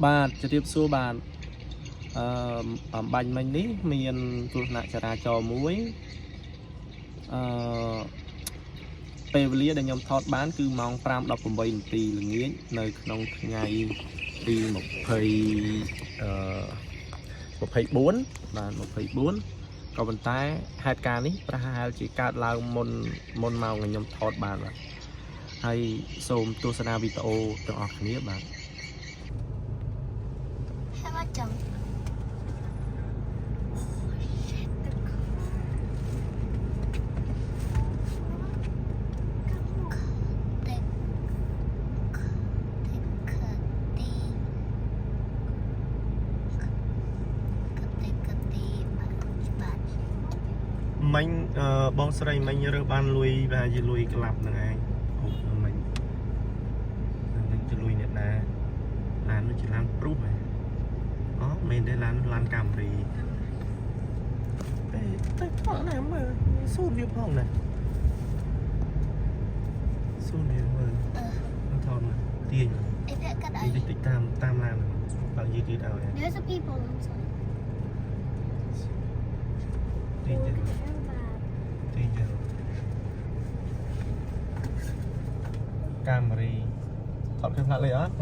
បាទជម្រាបសួរបាទបាញ់មិញនេះមានគ្រោះថ្នាក់ចរាចរណ៍មួយពេលវេលាដែលខ្ញុំថតបានគឺម៉ោង 5:18 នាទីល្ងាចនៅក្នុងថ្ងៃទី24បាទ24ក៏ប៉ុន្តែហេតុការណ៍នេះប្រហែលជាកើតឡើងមុនម៉ោងខ្ញុំថតបានបាទហើយសូមទស្សនាវីដេអូទាំងអស់គ្នាបាទមិញបងស្រីមិញរើសបានលុយប្រហែលជាលុយក្លាប់ហ្នឹងឯងអូមិញនឹងជាលុយអ្នកណាឡាននោះជាឡានព្រុសហ៎អូមែនទេឡានកាមេរីតែថតណាមើលស៊ូនវាផងណាស៊ូនវាមើលថតមកទាញតិចតាមឡានបើនិយាយទៀតឲ្យ There's a people inside. ទាញទៅកាមេរីថតឃើញផ្លាកលេខអត់